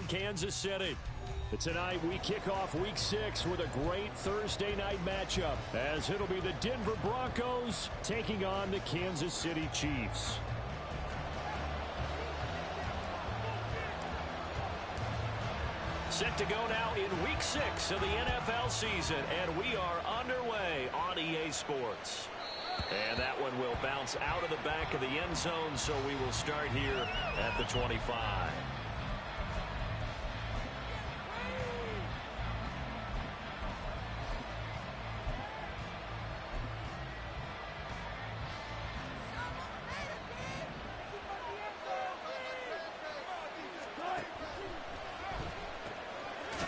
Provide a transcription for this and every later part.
Kansas City. Tonight we kick off Week 6 with a great Thursday night matchup, as it'll be the Denver Broncos taking on the Kansas City Chiefs. Set to go now in Week 6 of the NFL season, and we are underway on EA Sports. And that one will bounce out of the back of the end zone, so we will start here at the 25.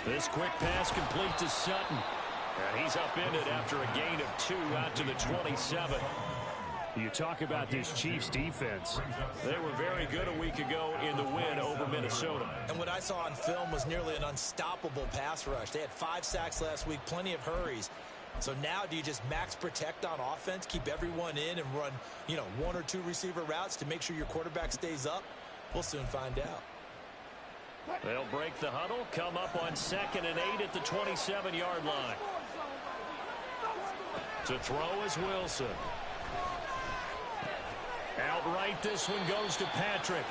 This quick pass complete to Sutton. And he's upended after a gain of 2 out to the 27. You talk about this Chiefs defense. They were very good a week ago in the win over Minnesota. And what I saw on film was nearly an unstoppable pass rush. They had 5 sacks last week, plenty of hurries. So now do you just max protect on offense, keep everyone in and run, 1 or 2 receiver routes to make sure your quarterback stays up? We'll soon find out. They'll break the huddle, come up on 2nd and 8 at the 27-yard line. To throw is Wilson. Outright, this one goes to Patrick.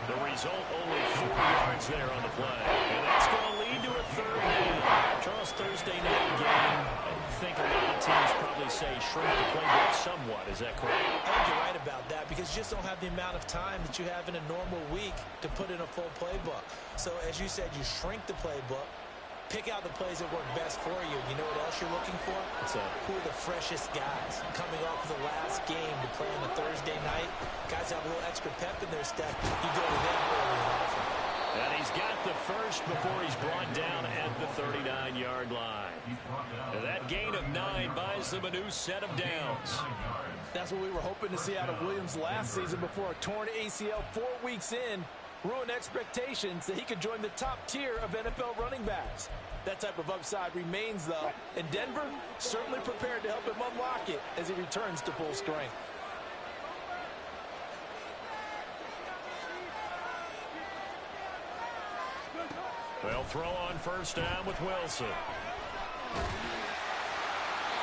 The result, only 4 yards there on the play. And that's going to lead to a 3rd down. Charles, Thursday night game, I think a lot of teams probably say shrink the playbook somewhat. Is that correct? I think you're right about that, because you just don't have the amount of time that you have in a normal week to put in a full playbook. So, as you said, you shrink the playbook. Pick out the plays that work best for you. You know what else you're looking for? Who are the freshest guys coming off of the last game to play on a Thursday night? Guys have a little extra pep in their step. You go to them early and often. And he's got the first before he's brought down at the 39-yard line. And that gain of 9 buys them a new set of downs. That's what we were hoping to see out of Williams last season before a torn ACL 4 weeks in. Ruin expectations that he could join the top tier of NFL running backs. That type of upside remains, though, and Denver certainly prepared to help him unlock it as he returns to full strength. They'll throw on 1st down with Wilson.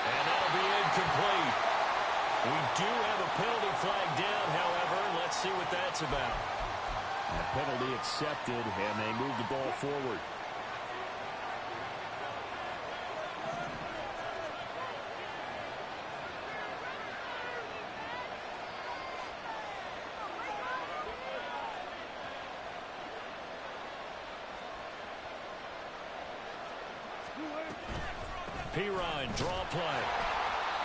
And that'll be incomplete. We do have a penalty flag down, however. Let's see what that's about. A penalty accepted, and they move the ball forward. Perine, draw play.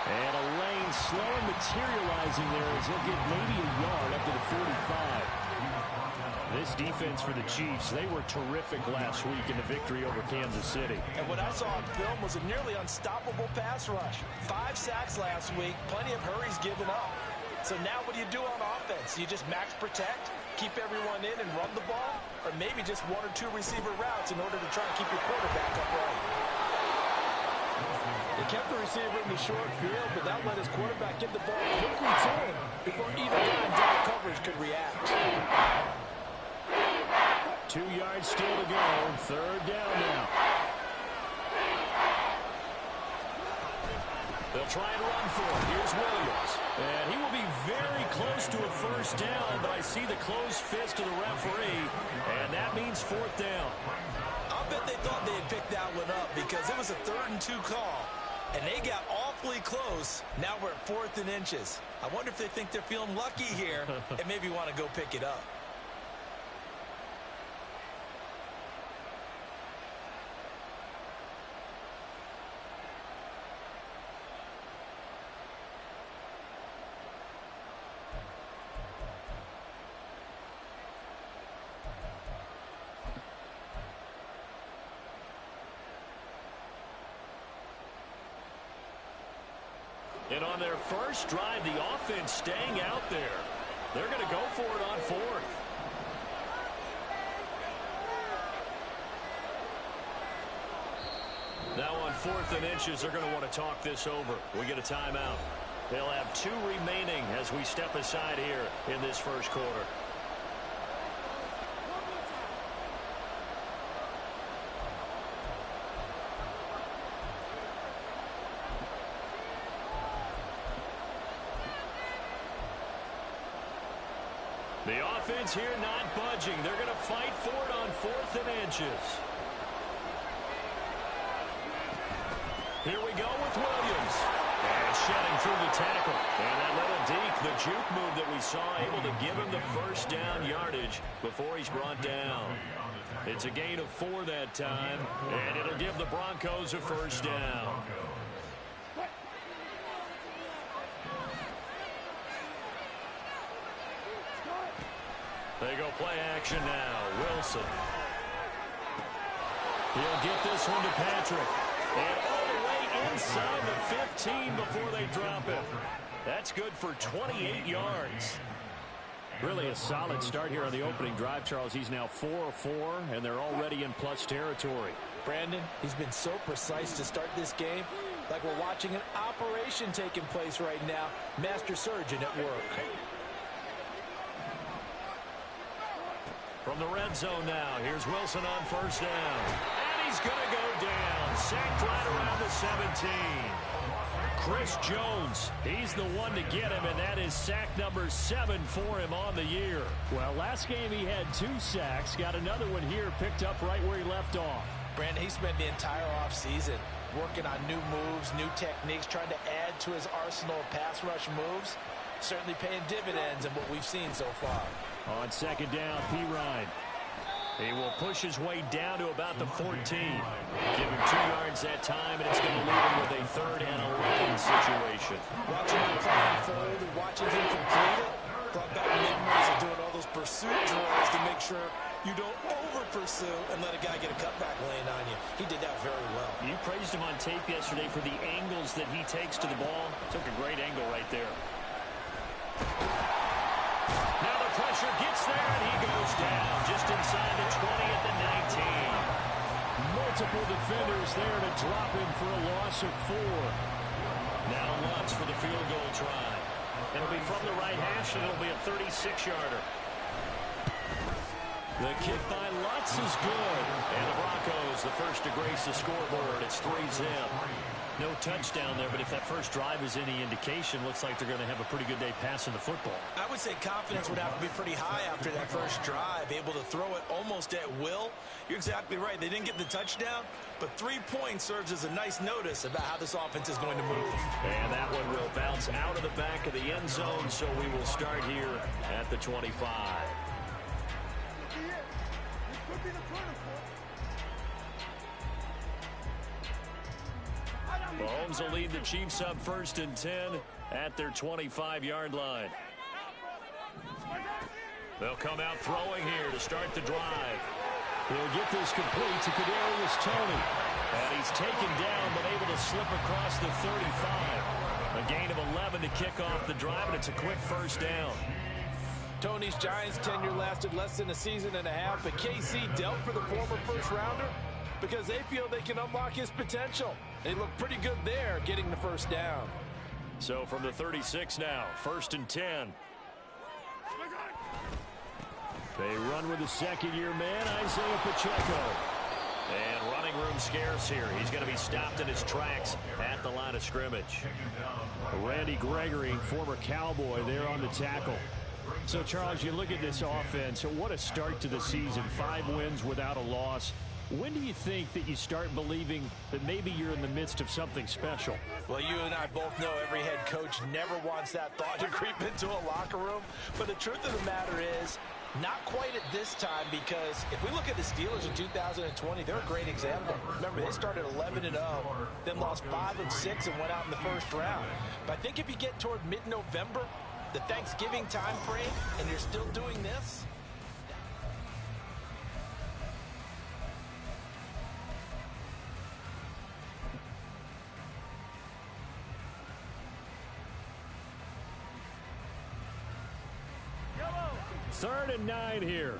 And a lane slow and materializing there as he'll get maybe a yard up to the 45. This defense for the Chiefs, they were terrific last week in the victory over Kansas City. And what I saw on film was a nearly unstoppable pass rush. 5 sacks last week, plenty of hurries given up. So now what do you do on offense? You just max protect, keep everyone in and run the ball? Or maybe just 1 or 2 receiver routes in order to try and keep your quarterback upright? They kept the receiver in the short field, but that let his quarterback get the ball quickly to him before either guy in down coverage could react. 2 yards still to go. 3rd down now. They'll try and run for it. Here's Williams. And he will be very close to a 1st down, but I see the closed fist of the referee, and that means 4th down. I'll bet they thought they had picked that one up because it was a 3rd and 2 call. And they got awfully close. Now we're at 4th and inches. I wonder if they think they're feeling lucky here and maybe want to go pick it up. And on their first drive, the offense staying out there. They're going to go for it on 4th. Now on 4th and inches, they're going to want to talk this over. We get a timeout. They'll have 2 remaining as we step aside here in this first quarter. offense here not budging. They're going to fight for it on 4th and inches. Here we go with Williams. And shedding through the tackle. And that little deke, the juke move that we saw, able to give him the first down yardage before he's brought down. It's a gain of 4 that time, and it'll give the Broncos a first down. They go play action now. Wilson. He'll get this one to Patrick. And all the way inside the 15 before they drop him. That's good for 28 yards. Really a solid start here on the opening drive, Charles. He's now 4 of 4, and they're already in plus territory. Brandon, he's been so precise to start this game, like we're watching an operation taking place right now. Master surgeon at work. From the red zone now, here's Wilson on first down. And he's going to go down. Sacked right around the 17. Chris Jones, he's the one to get him, and that is sack number 7 for him on the year. Well, last game he had 2 sacks. Got another one here, picked up right where he left off. Brandon, he spent the entire offseason working on new moves, new techniques, trying to add to his arsenal of pass rush moves. Certainly paying dividends in what we've seen so far. On second down, P. Ryan. He will push his way down to about the 14. Give him 2 yards that time, and it's going to leave him with a 3rd and 11 situation. Watching him play unfold and watching him complete it brought back memories of doing all those pursuit drills to make sure you don't over-pursue and let a guy get a cutback lane on you. He did that very well. You praised him on tape yesterday for the angles that he takes to the ball. Took a great angle right there. Now the pressure gets there, and he goes down just inside the 20 at the 19. Multiple defenders there to drop him for a loss of 4. Now Lutz for the field goal try. It'll be from the right hash, and it'll be a 36-yarder. The kick by Lutz is good. And the Broncos, the first to grace the scoreboard. It's 3-0. No touchdown there, but if that first drive is any indication, looks like they're going to have a pretty good day passing the football. I would say confidence would have to be pretty high after that first drive, able to throw it almost at will. You're exactly right. They didn't get the touchdown, but 3 points serves as a nice notice about how this offense is going to move. And that one will bounce out of the back of the end zone, so we will start here at the 25. Mahomes will lead the Chiefs up 1st and 10 at their 25-yard line. They'll come out throwing here to start the drive. He'll get this complete to Kadarius Toney. And he's taken down but able to slip across the 35. A gain of 11 to kick off the drive, and it's a quick first down. Tony's Giants tenure lasted less than a season and a half, but KC dealt for the former first-rounder because they feel they can unlock his potential. They look pretty good there getting the first down. So from the 36 now, 1st and 10. They run with the second-year man, Isaiah Pacheco. And running room scarce here. He's going to be stopped in his tracks at the line of scrimmage. Randy Gregory, former Cowboy, there on the tackle. So, Charles, you look at this offense, what a start to the season. 5 wins without a loss. When do you think that you start believing that maybe you're in the midst of something special? Well, you and I both know every head coach never wants that thought to creep into a locker room. But the truth of the matter is, not quite at this time, because if we look at the Steelers in 2020, they're a great example. Remember, they started 11-0, then lost 5 of 6 and went out in the first round. But I think if you get toward mid-November, the Thanksgiving time frame, and you're still doing this, Third and 9 here.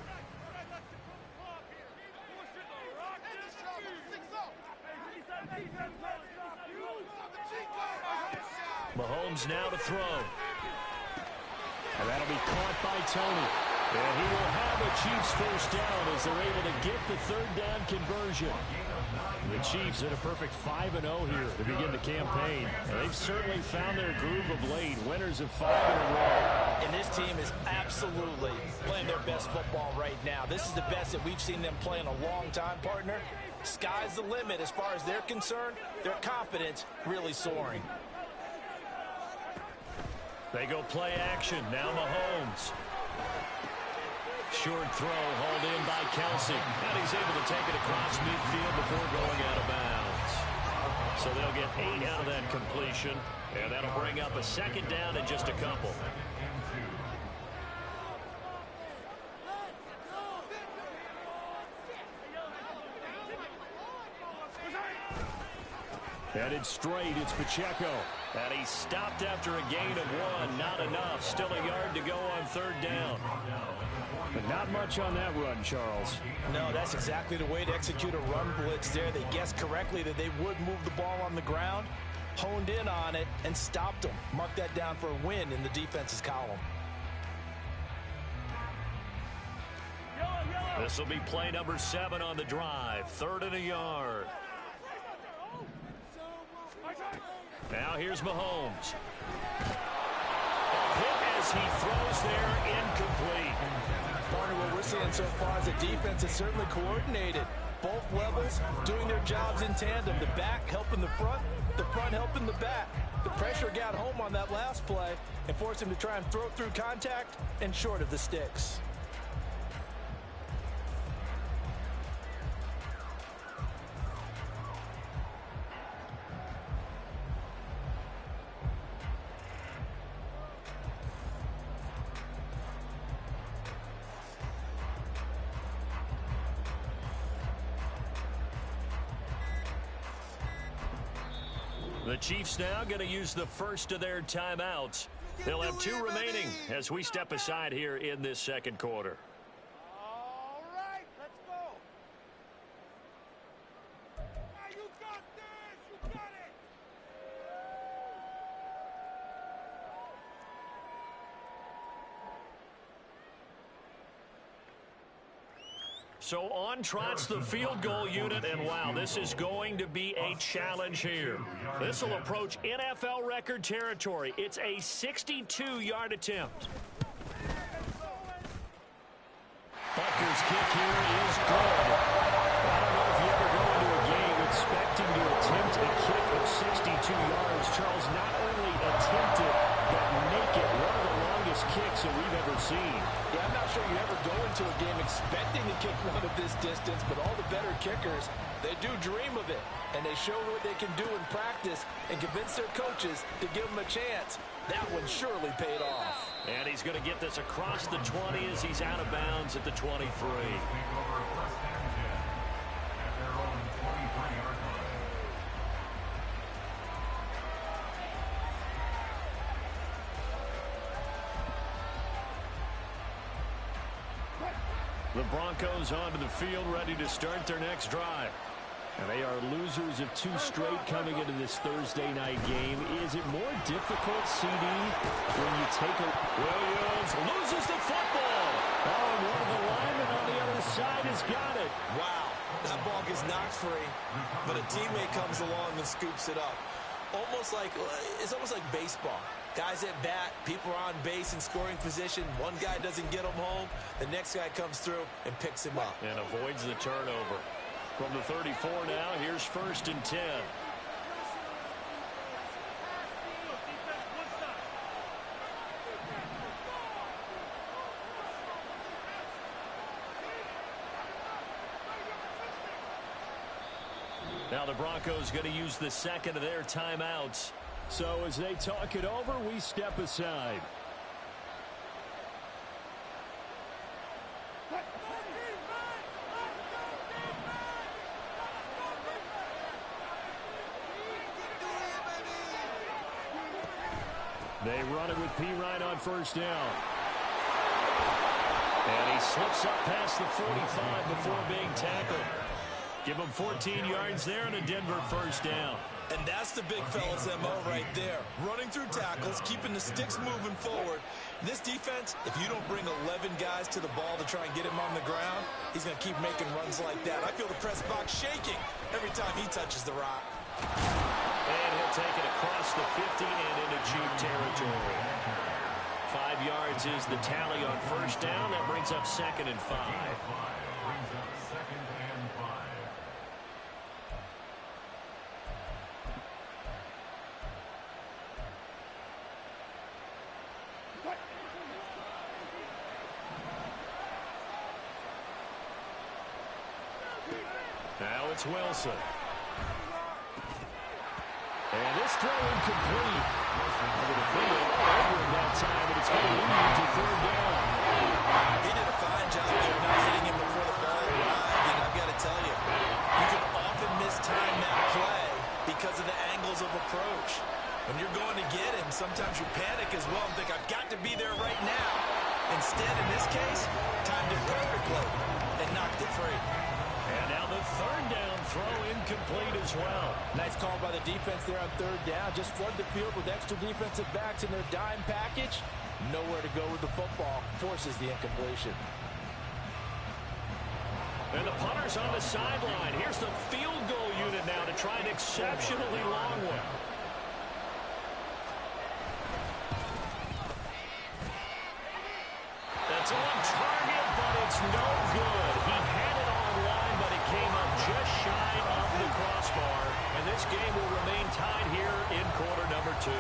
Mahomes now to throw. And that'll be caught by Toney. And he will have a Chiefs first down as they're able to get the third down conversion. The Chiefs at a perfect 5-0 here to begin the campaign. And they've certainly found their groove of late. Winners of 5 in a row. And this team is absolutely playing their best football right now. This is the best that we've seen them play in a long time, partner. Sky's the limit as far as they're concerned. Their confidence really soaring. They go play action. Now Mahomes. Short throw hauled in by Kelsey. And he's able to take it across midfield before going out of bounds. So they'll get 8 out of that completion. And that'll bring up a second down in just a couple. Headed straight, it's Pacheco. And he stopped after a gain of 1. Not enough. Still a yard to go on third down. But not much on that run, Charles. No, that's exactly the way to execute a run blitz there. They guessed correctly that they would move the ball on the ground, honed in on it, and stopped them. Mark that down for a win in the defense's column. This will be play number 7 on the drive. 3rd and a yard. Now here's Mahomes. Hit as he throws there, incomplete. Partner, what we're seeing so far is the defense is certainly coordinated. Both levels doing their jobs in tandem. The back helping the front helping the back. The pressure got home on that last play and forced him to try and throw through contact and short of the sticks. The Chiefs now going to use the first of their timeouts. They'll have 2 remaining as we step aside here in this second quarter. All right, let's go. You got this. You got it. So on trots the field goal unit, and wow, this is going to be a challenge here. This will approach NFL record territory. It's a 62-yard attempt. Butker's kick here is good. I don't know if you ever go into a game expecting to attempt a kick of 62 yards. Charles, not only attempt it, but make it one of the longest kicks that we've ever seen. Yeah, I'm not sure you ever go into a game expecting to kick one of this distance, but all the better kickers, they do dream of it, and they show what they can do in practice and convince their coaches to give them a chance. That one surely paid off. And he's going to get this across the 20 as he's out of bounds at the 23. The Broncos onto the field, ready to start their next drive. And they are losers of 2 straight coming into this Thursday night game. Is it more difficult, CD, when you take a... Williams loses the football. Oh, and one of the linemen on the other side has got it. Wow, that ball gets knocked free, but a teammate comes along and scoops it up. It's almost like baseball. Guys at bat, people are on base in scoring position. One guy doesn't get him home. The next guy comes through and picks him up. And avoids the turnover. From the 34 now, here's 1st and 10. Now the Broncos going to use the second of their timeouts. So as they talk it over, we step aside. They run it with Pirine on 1st down. And he slips up past the 45 before being tackled. Give him 14 yards there and a Denver 1st down. And that's the big fella's MO right there. Running through tackles, keeping the sticks moving forward. This defense, if you don't bring 11 guys to the ball to try and get him on the ground, he's going to keep making runs like that. I feel the press box shaking every time he touches the rock. And he'll take it across the 50 and into Chief territory. 5 yards is the tally on first down. That brings up 2nd and 5. Now it's Wilson. And this throw incomplete. The defender over in that time, and it's going to lead to 3rd down. He did a fine job there not hitting him before the ball arrived. And I've got to tell you, you can often mistime that play because of the angles of approach. When you're going to get him, sometimes you panic as well and think, I've got to be there right now. Instead, in this case, timed it perfectly and knocked it free. And now the 3rd down throw incomplete as well. Nice call by the defense there on 3rd down. Just flood the field with extra defensive backs in their dime package. Nowhere to go with the football. Forces the incompletion. And the punter's on the sideline. Here's the field goal unit now to try an exceptionally long one. That's on target, but it's no good. He had it online, but it came up just shy of the crossbar. And this game will remain tied here in quarter number 2.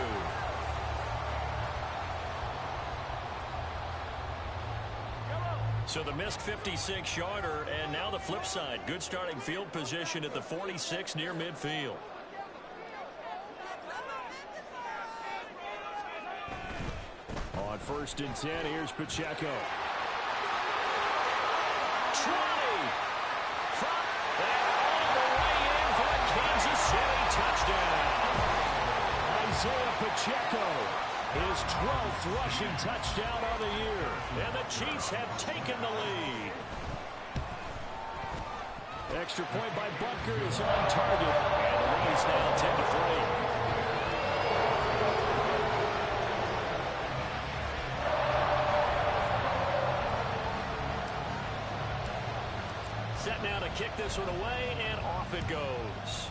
So the missed 56-yarder, and now the flip side. Good starting field position at the 46 near midfield. On 1st and 10, here's Pacheco. 20. Front. And all the way in for a Kansas City touchdown. Isaiah Pacheco. His 12th rushing touchdown of the year. And the Chiefs have taken the lead. Extra point by Butker is on target. And the lead is now 10-3. Set now to kick this one away, and off it goes.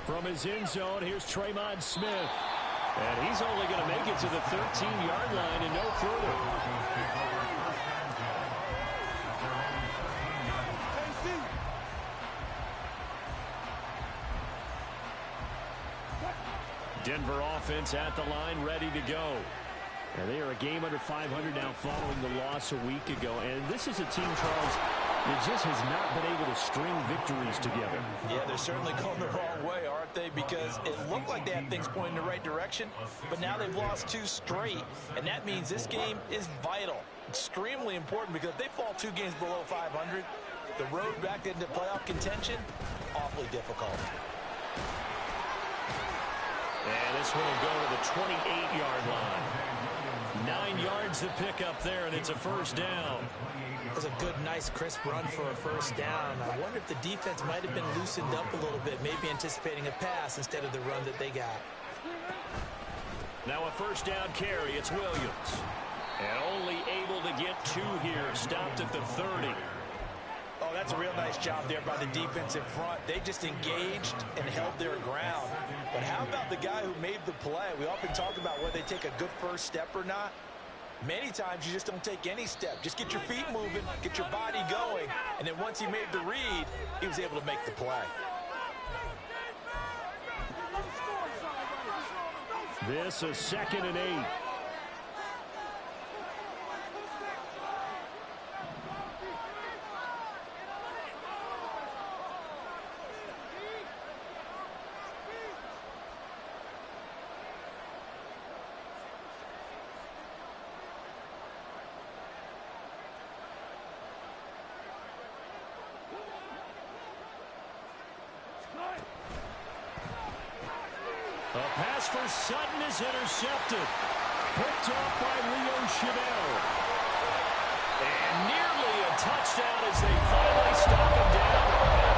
From his end zone, here's Tremon Smith. And he's only going to make it to the 13-yard line and no further. Denver offense at the line, ready to go. And they are a game under 500 now following the loss a week ago. And this is a team, Charles, that just has not been able to string victories together. Yeah, they're certainly going the wrong way, aren't they? Because it looked like they had things pointing in the right direction, but now they've lost 2 straight. And that means this game is vital, extremely important, because if they fall 2 games below 500, the road back into playoff contention, awfully difficult. And this one will go to the 28-yard line. 9 yards to pick up there, and it's a 1st down. It was a good, nice, crisp run for a 1st down. I wonder if the defense might have been loosened up a little bit, maybe anticipating a pass instead of the run that they got. Now a 1st down carry. It's Williams. And only able to get 2 here. Stopped at the 30. Oh, that's a real nice job there by the defense in front. They just engaged and held their ground. But how about the guy who made the play? We often talk about whether they take a good first step or not. Many times you just don't take any step. Just get your feet moving, get your body going, and then once he made the read, he was able to make the play. This is 2nd and 8. A pass for Sutton is intercepted. Picked off by Leo Chanel. And nearly a touchdown as they finally stop him down.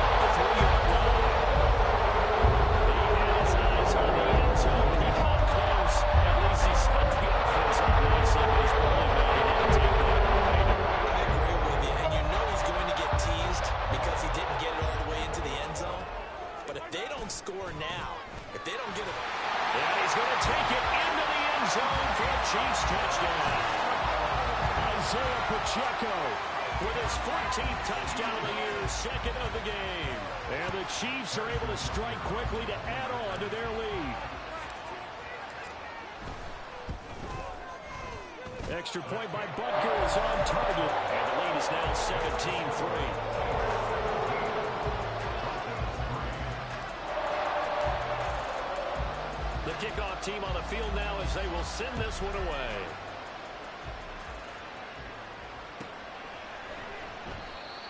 Pacheco with his 14th touchdown of the year, second of the game. And the Chiefs are able to strike quickly to add on to their lead. Extra point by Butker is on target. And the lead is now 17-3. The kickoff team on the field now as they will send this one away.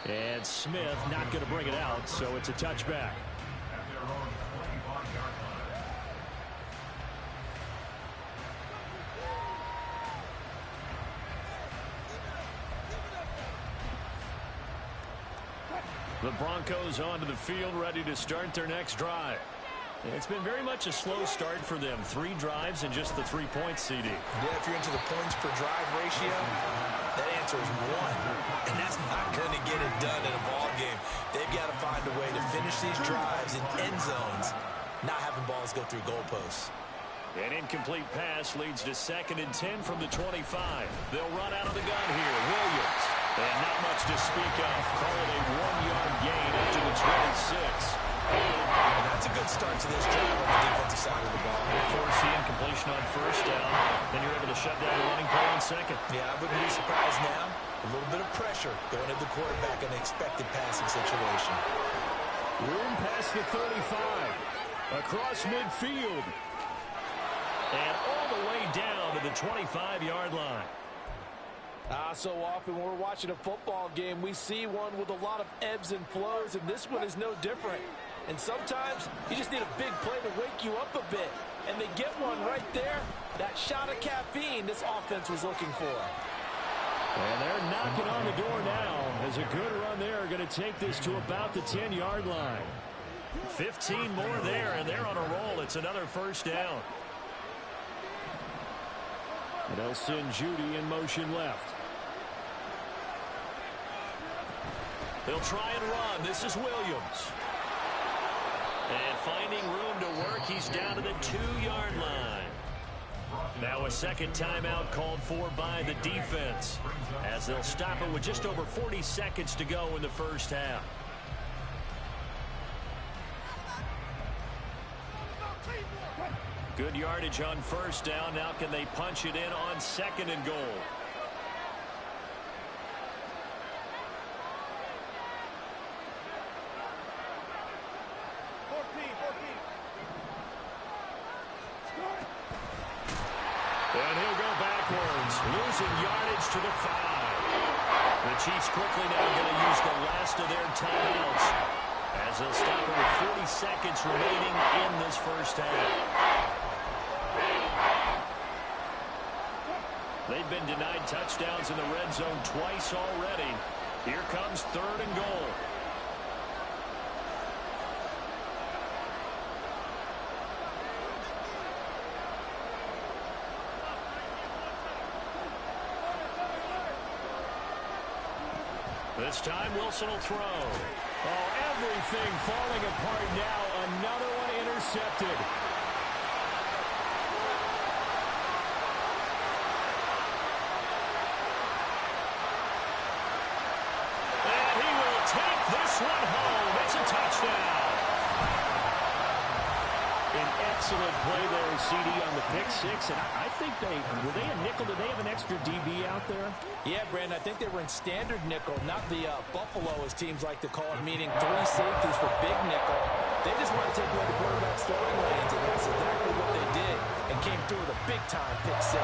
And Smith not going to bring it out, so it's a touchback. The Broncos onto the field, ready to start their next drive. It's been very much a slow start for them. 3 drives and just the 3 points, CD. Yeah, if you're into the points per drive ratio, that answer is 1. And that's not going to get it done in a ball game. They've got to find a way to finish these drives in end zones, not having balls go through goalposts. An incomplete pass leads to 2nd and 10 from the 25. They'll run out of the gun here. Williams. And not much to speak of. Call it a 1-yard gain up to the 26. And that's a good start to this drive on the defensive side of the ball. Force the incompletion on 1st down. Then you're able to shut down the running play on 2nd. Yeah, I wouldn't be surprised now. A little bit of pressure going at the quarterback in an expected passing situation. Room past the 35. Across midfield. And all the way down to the 25-yard line. So often when we're watching a football game, we see one with a lot of ebbs and flows, and this one is no different. And sometimes you just need a big play to wake you up a bit. And they get one right there. That shot of caffeine this offense was looking for. And they're knocking on the door now as a good run there are going to take this to about the 10-yard line. 15 more there, and they're on a roll. It's another 1st down. And they'll send Judy in motion left. They'll try and run. This is Williams. And finding room to work, he's down to the 2-yard line. Now a 2nd timeout called for by the defense, as they'll stop it with just over 40 seconds to go in the 1st half. Good yardage on 1st down. Now can they punch it in on 2nd and goal? And he'll go backwards, losing yardage to the 5. The Chiefs quickly now going to use the last of their timeouts, as they'll stop it with 40 seconds remaining in this 1st half. They've been denied touchdowns in the red zone twice already. Here comes 3rd and goal. This time Wilson will throw. Oh, everything falling apart now. Another one intercepted. And he will take this one home. It's a touchdown. An excellent play there, CD, on the pick 6. And I think were they a nickel? Did they have an extra DB out there? Yeah, Brandon, I think they were in standard nickel, not the Buffalo, as teams like to call it, meaning 3 safeties for big nickel. They just want to take away the quarterback's throwing lanes, and that's exactly what they did, and came through with a big-time pick 6.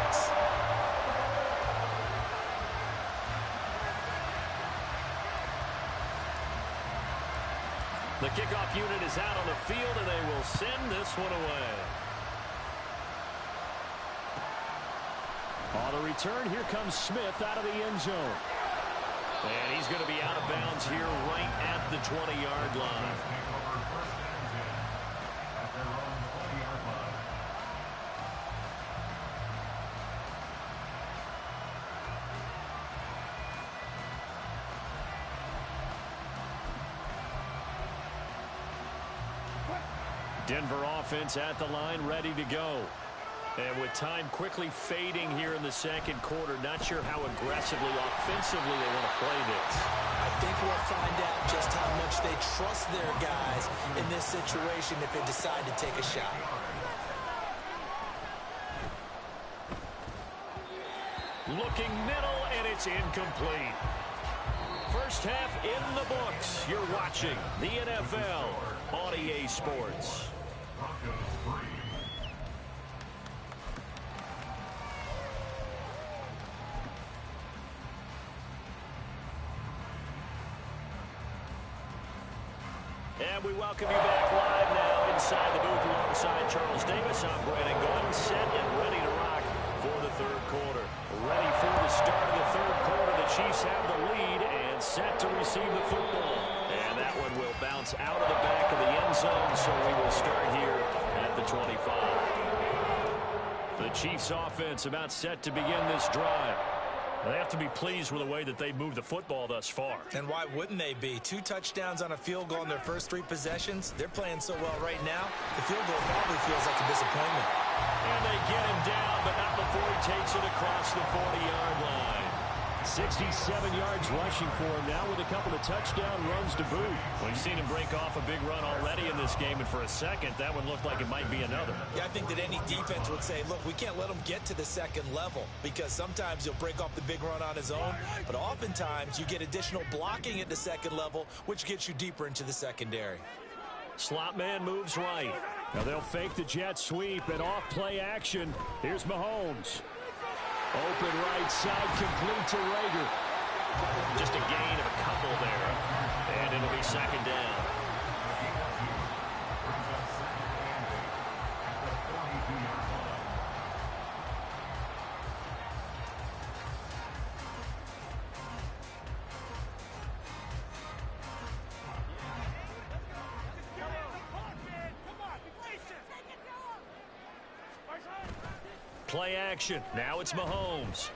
The kickoff unit is out on the field, and they will send this one away. On the return, here comes Smith out of the end zone. And he's going to be out of bounds here right at the 20-yard line. Denver offense at the line, ready to go. And with time quickly fading here in the second quarter, not sure how aggressively, offensively they want to play this. I think we'll find out just how much they trust their guys in this situation if they decide to take a shot. Looking middle, and it's incomplete. First half in the books. You're watching the NFL on EA Sports. And we welcome you back live now inside the booth alongside Charles Davis. I'm Brandon Gaudin, set and ready to rock for the third quarter. Ready for the start of the third quarter. The Chiefs have the lead and set to receive the football. And that one will bounce out of the back of the end zone, so we will start here at the 25. The Chiefs offense about set to begin this drive. They have to be pleased with the way that they've moved the football thus far. And why wouldn't they be? 2 touchdowns on a field goal in their first 3 possessions. They're playing so well right now, the field goal probably feels like a disappointment. And they get him down, but not before he takes it across the 40-yard line. 67 yards rushing for him now with a couple of touchdown runs to boot. We've seen him break off a big run already in this game, and for a second, that one looked like it might be another. Yeah, I think that any defense would say, look, we can't let him get to the second level because sometimes he'll break off the big run on his own, but oftentimes you get additional blocking at the second level, which gets you deeper into the secondary. Slot man moves right. Now they'll fake the jet sweep and off play action. Here's Mahomes. Open right side, complete to Rager. Just a gain of a couple there. And it'll be second down. Play action. Now it's Mahomes.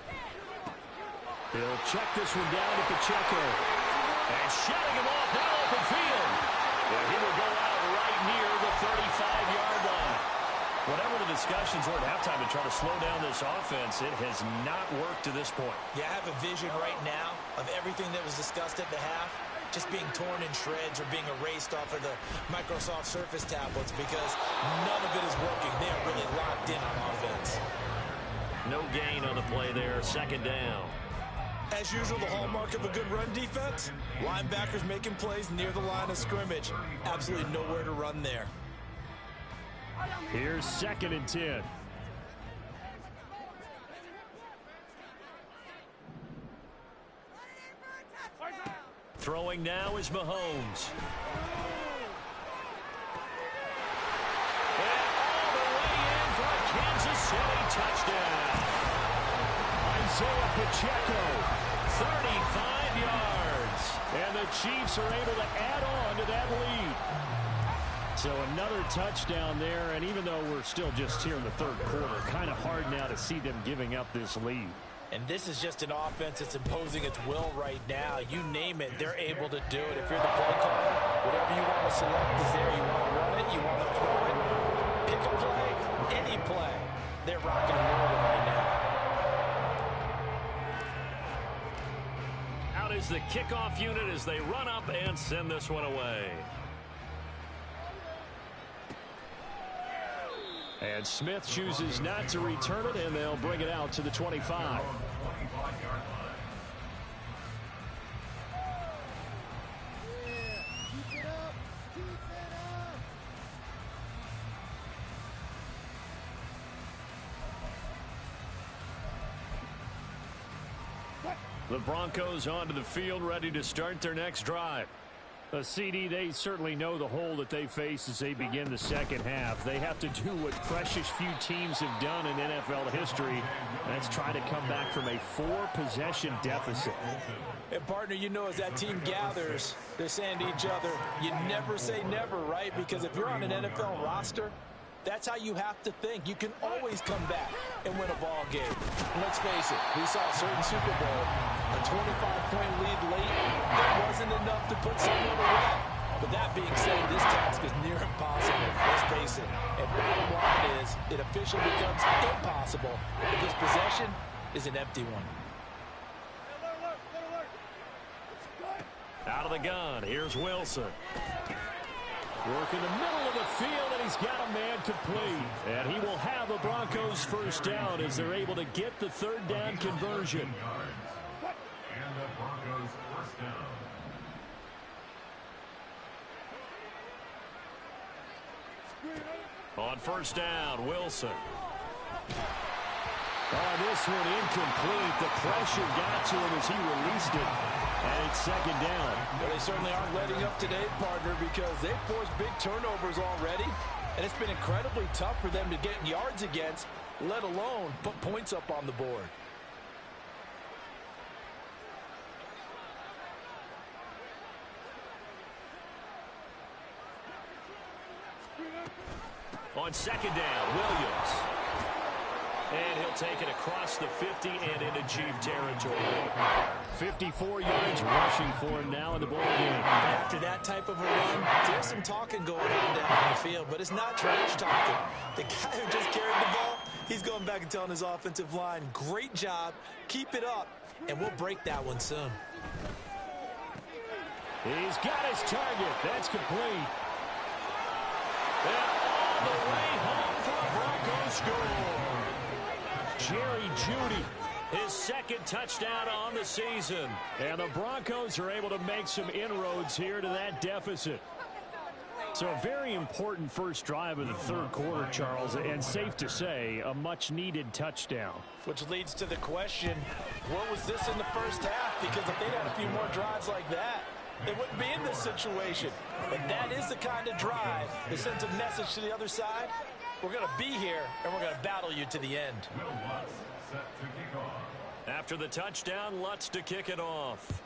He'll check this one down to Pacheco. And shutting him off now open field. And he will go out right near the 35-yard line. Whatever the discussions were at halftime to try to slow down this offense, it has not worked to this point. Yeah, I have a vision right now of everything that was discussed at the half just being torn in shreds or being erased off of the Microsoft Surface tablets because none of it is working. They are really locked in on offense. No gain on the play there. Second down. As usual, the hallmark of a good run defense, linebackers making plays near the line of scrimmage. Absolutely nowhere to run there. Here's 2nd and 10. Throwing now is Mahomes. And all the way in for a Kansas City touchdown. Isaiah Pacheco, 35 yards. And the Chiefs are able to add on to that lead. So another touchdown there, and even though we're still just here in the third quarter, kind of hard now to see them giving up this lead. And this is just an offense that's imposing its will right now. You name it, they're able to do it. If you're the play caller, whatever you want to select is there. You want to run it, you want to throw it, pick a play, any play. They're rocking and rolling right now. Out is the kickoff unit as they run up and send this one away. And Smith chooses not to return it, and they'll bring it out to the 25. The Broncos onto the field, ready to start their next drive. CD, they certainly know the hole that they face as they begin the second half. They have to do what precious few teams have done in NFL history, and that's try to come back from a 4-possession deficit. And, partner, you know, as that team gathers, they're saying to each other, you never say never, right? Because if you're on an NFL roster, that's how you have to think. You can always come back and win a ball game. And let's face it, we saw a certain Super Bowl, a 25-point lead late. That wasn't enough to put someone away. But that being said, this task is near impossible. Let's face it. And bottom line is, it officially becomes impossible if this possession is an empty one. Out of the gun, here's Wilson. Work in the middle of the field, and he's got a man complete. And he will have the Broncos first down as they're able to get the third down conversion. And the Broncos first down. On first down, Wilson. Oh, this one incomplete. The pressure got to him as he released it. And it's second down. Well, they certainly aren't letting up today, partner, because they've forced big turnovers already. And it's been incredibly tough for them to get yards against, let alone put points up on the board. On second down, Williams. And he'll take it across the 50 and into Chief territory. 54 yards rushing for him now in the ball game. After that type of a run, there's some talking going on down in the field, but it's not trash talking. The guy who just carried the ball, he's going back and telling his offensive line, great job, keep it up, and we'll break that one soon. He's got his target. That's complete. And all the way home for a Broncos score. Jerry Jeudy, his second touchdown on the season. And the Broncos are able to make some inroads here to that deficit. So a very important first drive of the third quarter, Charles, and safe to say, a much-needed touchdown. Which leads to the question, what was this in the first half? Because if they'd had a few more drives like that, they wouldn't be in this situation. But that is the kind of drive that sends a message to the other side. We're going to be here, and we're going to battle you to the end. Will Lutz set to kick off. After the touchdown, Lutz to kick it off.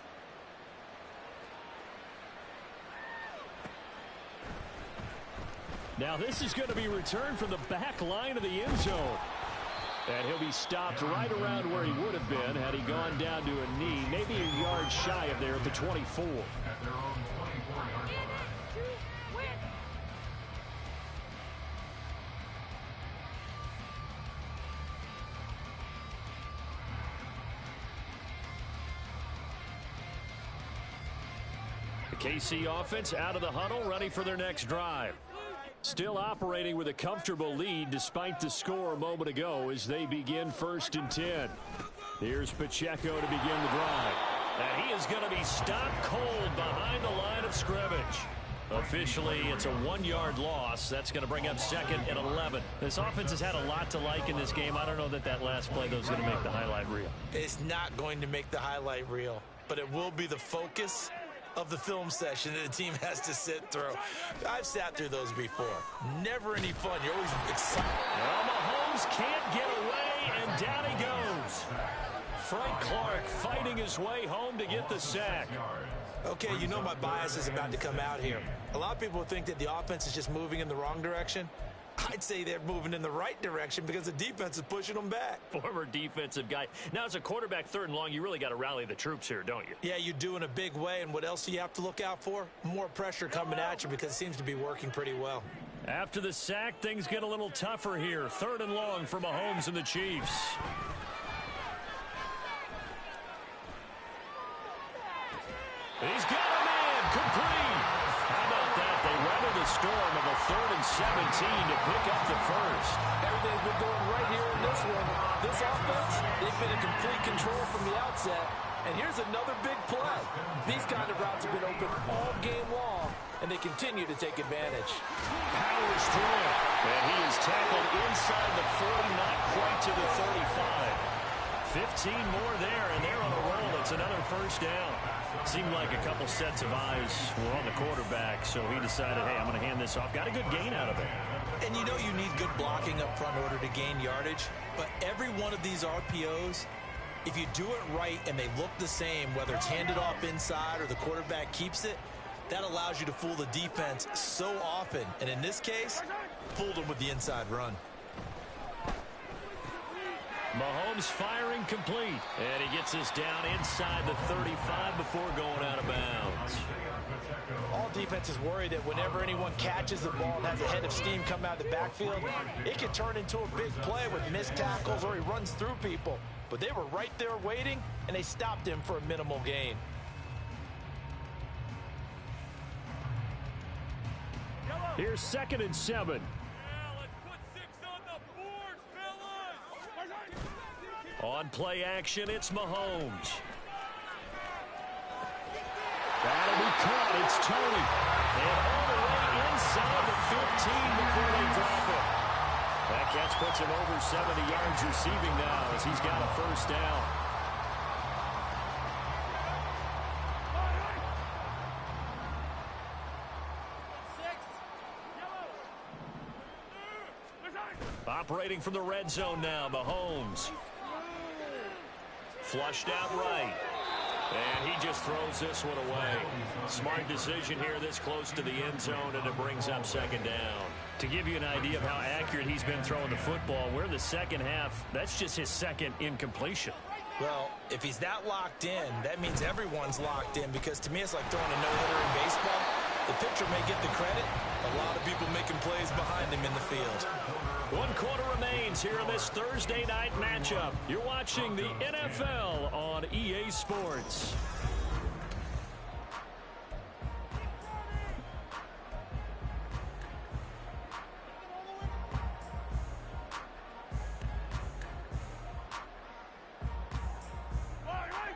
Now this is going to be returned from the back line of the end zone. And he'll be stopped right around where he would have been had he gone down to a knee, maybe a yard shy of there at the 24. At their own 24-yard line. The KC offense out of the huddle, ready for their next drive. Still operating with a comfortable lead despite the score a moment ago as they begin 1st and 10. Here's Pacheco to begin the drive. And he is going to be stopped cold behind the line of scrimmage. Officially, it's a 1-yard loss. That's going to bring up 2nd and 11. This offense has had a lot to like in this game. I don't know that that last play, though, is going to make the highlight reel. It's not going to make the highlight reel, but it will be the focus of the film session that the team has to sit through. I've sat through those before. Never any fun. You're always excited. Well, Mahomes can't get away, and down he goes. Frank Clark fighting his way home to get the sack. Okay, you know my bias is about to come out here. A lot of people think that the offense is just moving in the wrong direction. I'd say they're moving in the right direction because the defense is pushing them back. Former defensive guy. Now, as a quarterback 3rd and long, you really got to rally the troops here, don't you? Yeah, you do in a big way. And what else do you have to look out for? More pressure coming at you because it seems to be working pretty well. After the sack, things get a little tougher here. 3rd and long for Mahomes and the Chiefs. He's got a man complete. How about that? They weather the storm of a 3rd and 17 to pick up the first. Everything's been going right here in this one. This offense, they've been in complete control from the outset. And here's another big play. These kind of routes have been open all game long, and they continue to take advantage. Powers through it. And he is tackled inside the 40, not quite to the 35. 15 more there, and they're on a roll. It's another first down. Seemed like a couple sets of eyes were on the quarterback, so he decided, hey, I'm going to hand this off. Got a good gain out of it. And you know you need good blocking up front in order to gain yardage, but every one of these RPOs, if you do it right and they look the same, whether it's handed off inside or the quarterback keeps it, that allows you to fool the defense so often. And in this case, fooled them with the inside run. Mahomes firing complete. And he gets us down inside the 35 before going out of bounds. All defense is worried that whenever anyone catches the ball and has a head of steam come out of the backfield, it can turn into a big play with missed tackles or he runs through people. But they were right there waiting, and they stopped him for a minimal gain. Here's 2nd and 7. On play action, it's Mahomes. That'll be caught. It's Tony. And all the way inside the 15 before they drop it. That catch puts him over 70 yards receiving now as he's got a first down. Operating from the red zone now, Mahomes. Flushed out right. And he just throws this one away. Smart decision here this close to the end zone, and it brings up 2nd down. To give you an idea of how accurate he's been throwing the football, we're in the second half. That's just his 2nd incompletion. Well, if he's that locked in, that means everyone's locked in, because to me it's like throwing a no-hitter in baseball. The pitcher may get the credit. A lot of people making plays behind him in the field. 1 quarter remains here in this Thursday night matchup. You're watching the NFL on EA Sports.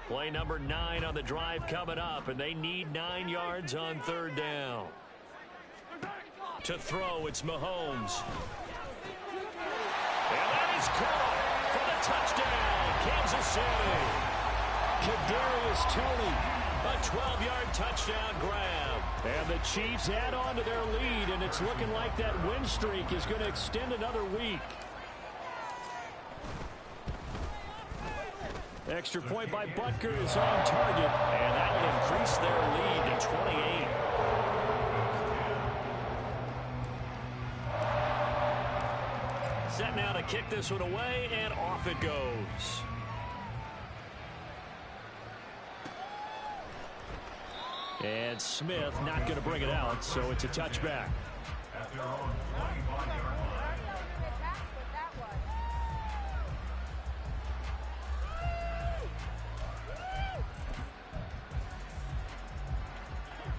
Play number 9 on the drive coming up, and they need 9 yards on 3rd down. To throw, it's Mahomes. And that is caught for the touchdown, Kansas City. Kadarius Toney, a 12-yard touchdown grab. And the Chiefs add on to their lead, and it's looking like that win streak is going to extend another week. Extra point by Butker is on target, and that will increase their lead to 28. Set now to kick this one away, and off it goes. And Smith not going to bring it out, so it's a touchback.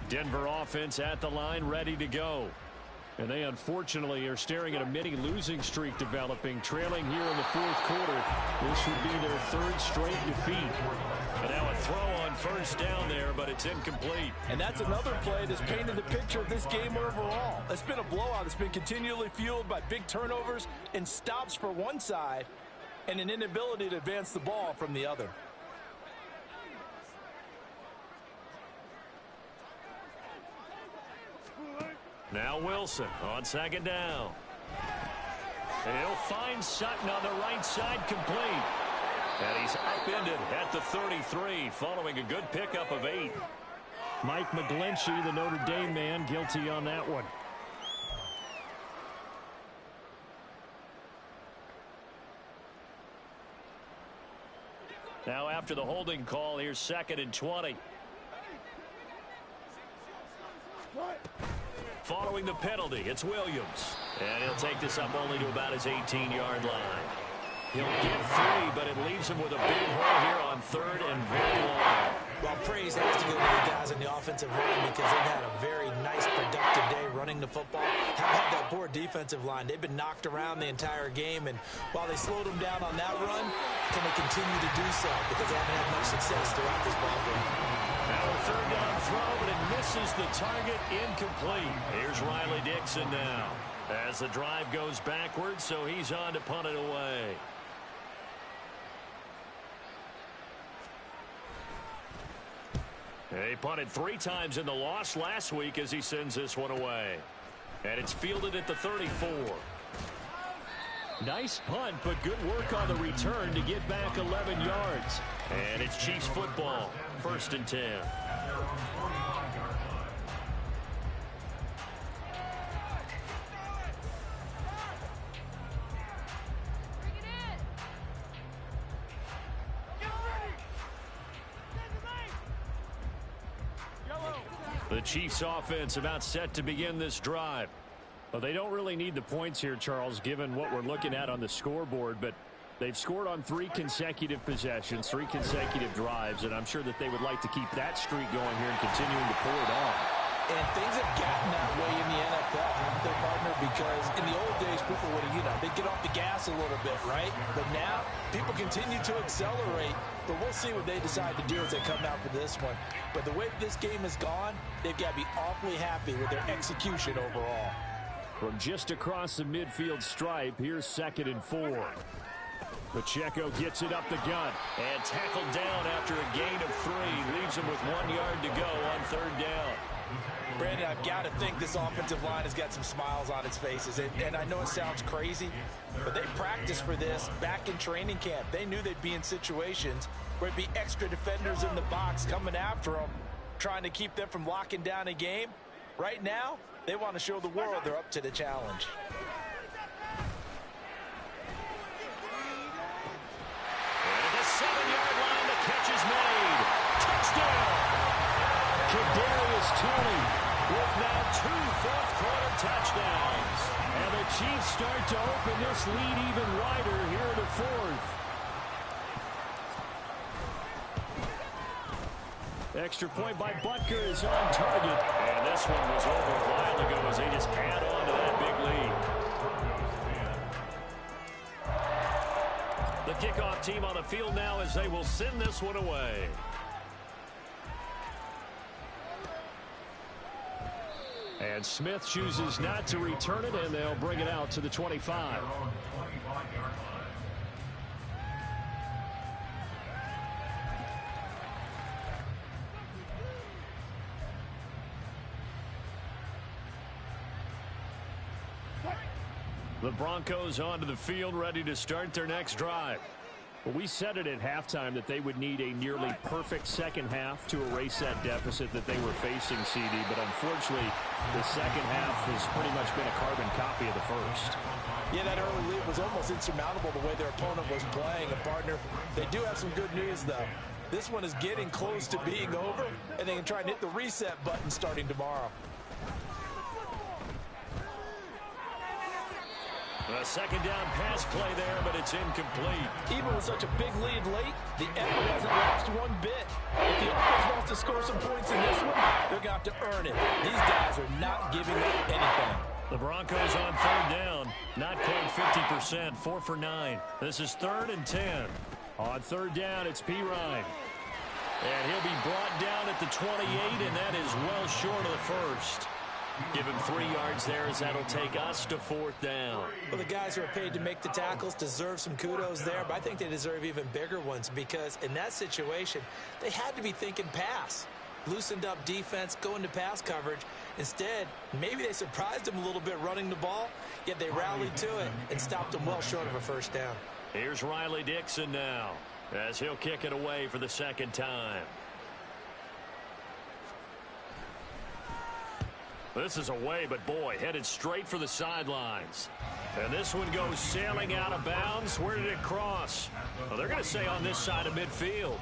Denver offense at the line, ready to go. And they unfortunately are staring at a mini losing streak developing, trailing here in the 4th quarter. This would be their 3rd straight defeat. And now a throw on 1st down there, but it's incomplete. And that's another play that's painted the picture of this game overall. It's been a blowout. It's been continually fueled by big turnovers and stops for one side and an inability to advance the ball from the other. Now Wilson on 2nd down. And he'll find Sutton on the right side, complete. And he's upended at the 33 following a good pickup of 8. Mike McGlinchey, the Notre Dame man, guilty on that one. Now after the holding call, here's 2nd and 20. Following the penalty, it's Williams. And he'll take this up only to about his 18-yard line. He'll get 3, but it leaves him with a big hole here on 3rd and very long. Well, praise has to go to the guys in the offensive line because they've had a very nice, productive day running the football. Haven't had that poor defensive line. They've been knocked around the entire game, and while they slowed them down on that run, can they continue to do so because they haven't had much success throughout this ball game. Now a 3rd down throw, but it misses the target, incomplete. Here's Riley Dixon now as the drive goes backwards, so he's on to punt it away. He punted 3 times in the loss last week as he sends this one away. And it's fielded at the 34. Nice punt, but good work on the return to get back 11 yards. And it's Chiefs football, 1st and 10. The Chiefs offense about set to begin this drive. Well, they don't really need the points here, Charles, given what we're looking at on the scoreboard, but they've scored on 3 consecutive possessions, 3 consecutive drives, and I'm sure that they would like to keep that streak going here and continuing to pull it on. And things have gotten that way in the NFL, haven't they, partner? Because in the old days, people would, they'd get off the gas a little bit, right? But now, people continue to accelerate. But we'll see what they decide to do as they come out for this one. But the way this game has gone, they've got to be awfully happy with their execution overall. From just across the midfield stripe, here's 2nd and 4. Pacheco gets it up the gut and tackled down after a gain of 3. Leaves him with 1 yard to go on 3rd down. Brandon, I've got to think this offensive line has got some smiles on its faces. And I know it sounds crazy, but they practiced for this back in training camp. They knew they'd be in situations where it'd be extra defenders in the box coming after them, trying to keep them from locking down a game. Right now, they want to show the world they're up to the challenge. And at the 7-yard line, the catch is made. Touchdown! Kadarius Toney with now 2 fourth-quarter touchdowns. And the Chiefs start to open this lead even wider here in the 4th. Extra point by Butker is on target. And this one was over a while ago as they just add on to that big lead. The kickoff team on the field now as they will send this one away. And Smith chooses not to return it, and they'll bring it out to the 25. The Broncos onto the field, ready to start their next drive. Well, we said it at halftime that they would need a nearly perfect second half to erase that deficit that they were facing, CD. But unfortunately, the second half has pretty much been a carbon copy of the first. Yeah, that early lead was almost insurmountable the way their opponent was playing. And, partner, they do have some good news, though. This one is getting close to being over, and they can try and hit the reset button starting tomorrow. A second down pass play there, but it's incomplete. Even with such a big lead late, the effort hasn't lost one bit. If the offense wants to score some points in this one, they're going to have to earn it. These guys are not giving up anything. The Broncos on 3rd down. Not quite 50%, 4 for 9. This is 3rd and 10. On 3rd down, it's Pirine. And he'll be brought down at the 28, and that is well short of the first. Give him 3 yards there as that'll take us to 4th down. Well, the guys who are paid to make the tackles deserve some kudos there, but I think they deserve even bigger ones because in that situation, they had to be thinking pass. Loosened up defense, going to pass coverage. Instead, maybe they surprised them a little bit running the ball, yet they rallied to it and stopped them well short of a first down. Here's Riley Dixon now as he'll kick it away for the 2nd time. This is away, but boy, headed straight for the sidelines. And this one goes sailing out of bounds. Where did it cross? Well, they're going to say on this side of midfield.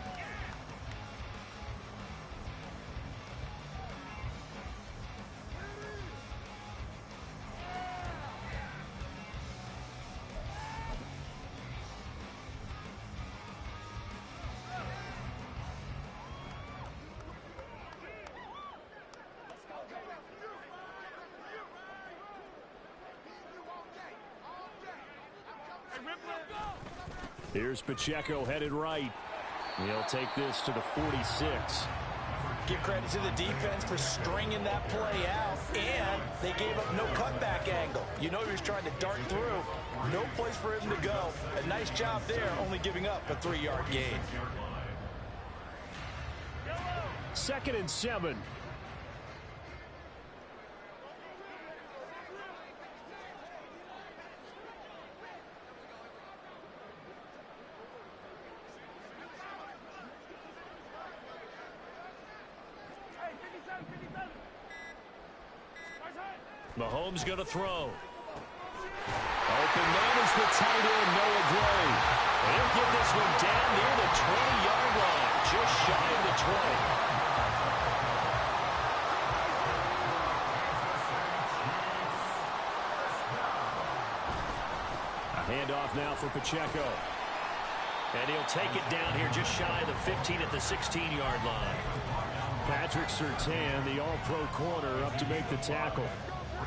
Here's Pacheco headed right. He'll take this to the 46. Give credit to the defense for stringing that play out, and they gave up no cutback angle. You know he was trying to dart through. No place for him to go. A nice job there, only giving up a 3-yard gain. 2nd and 7. Mahomes going to throw. Open man is the tight end, Noah Gray. And he'll get this one down near the 20-yard line, just shy of the 20. handoff now for Pacheco. And he'll take it down here just shy of the 15 at the 16-yard line. Patrick Surtain, the all-pro corner, up to make the tackle.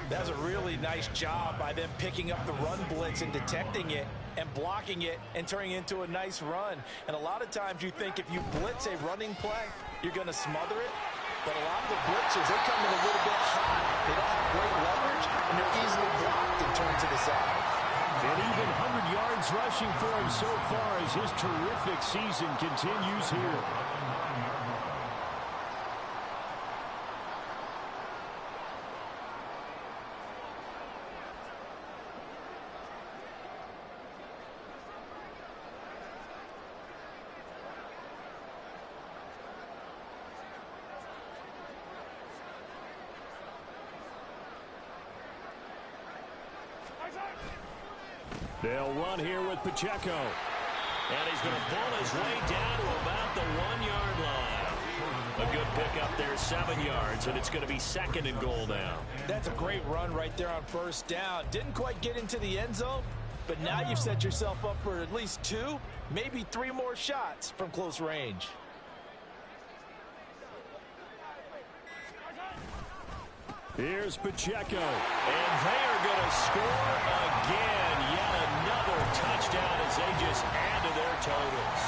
That's a really nice job by them picking up the run blitz and detecting it and blocking it and turning it into a nice run. And a lot of times you think if you blitz a running play, you're going to smother it. But a lot of the blitzers, they come in a little bit high. They don't have great leverage, and they're easily blocked and turned to the side. And even 100 yards rushing for him so far as his terrific season continues here. They'll run here with Pacheco. And he's going to pull his way down to about the 1-yard line. A good pickup there, 7 yards, and it's going to be 2nd and goal now. That's a great run right there on first down. Didn't quite get into the end zone, but now you've set yourself up for at least 2, maybe 3 more shots from close range. Here's Pacheco. And they are going to score again. Yet another touchdown as they just add to their totals.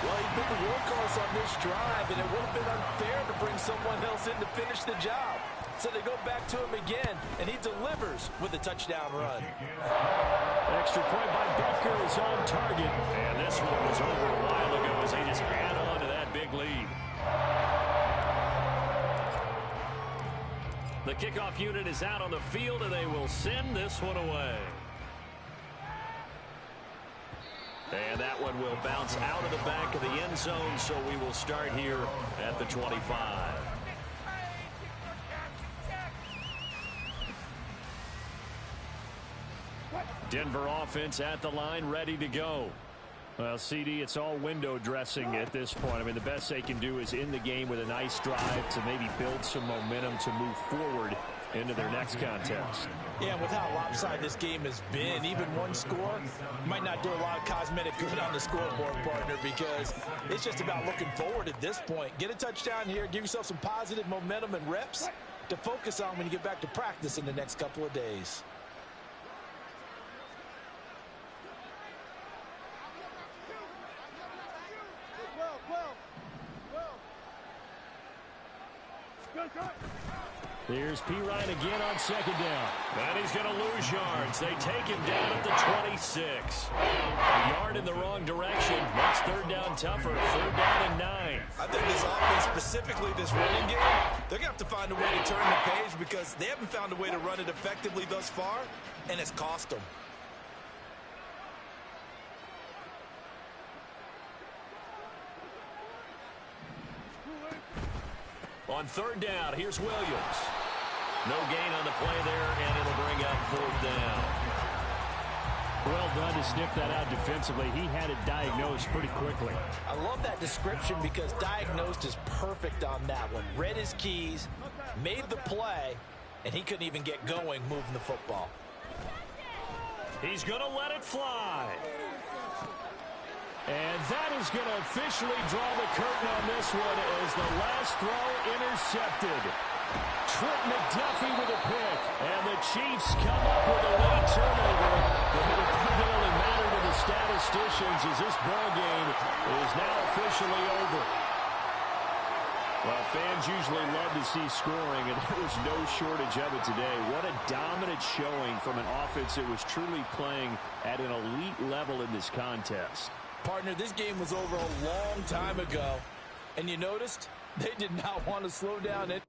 Well, he put the workhorse on this drive, and it would have been unfair to bring someone else in to finish the job. So they go back to him again, and he delivers with a touchdown run. Extra point by Butker is on target. And this one was over a while ago as they just add on to that big lead. The kickoff unit is out on the field, and they will send this one away. And that one will bounce out of the back of the end zone, so we will start here at the 25. Denver offense at the line, ready to go. Well, CD, it's all window dressing at this point. I mean, the best they can do is in the game with a nice drive to maybe build some momentum to move forward into their next contest. Yeah, and with how lopsided this game has been, even one score might not do a lot of cosmetic good on the scoreboard, partner, because it's just about looking forward at this point. Get a touchdown here, give yourself some positive momentum and reps to focus on when you get back to practice in the next couple of days. Here's P. Ryan again on 2nd down. And he's going to lose yards. They take him down at the 26. A yard in the wrong direction. That's 3rd down tougher. 3rd down and 9. I think this offense, specifically this running game, they're going to have to find a way to turn the page because they haven't found a way to run it effectively thus far, and it's cost them. On 3rd down, here's Williams. No gain on the play there, and it'll bring up 4th down. Well done to sniff that out defensively. He had it diagnosed pretty quickly. I love that description because diagnosed is perfect on that one. Read his keys, made the play, and he couldn't even get going moving the football. He's going to let it fly. And that is going to officially draw the curtain on this one as the last throw intercepted. Trent McDuffie with a pick. And the Chiefs come up with a late turnover. But it will probably matter to the statisticians as this ball game is now officially over. Well, fans usually love to see scoring, and there was no shortage of it today. What a dominant showing from an offense that was truly playing at an elite level in this contest. Partner, this game was over a long time ago, and you noticed they did not want to slow down it.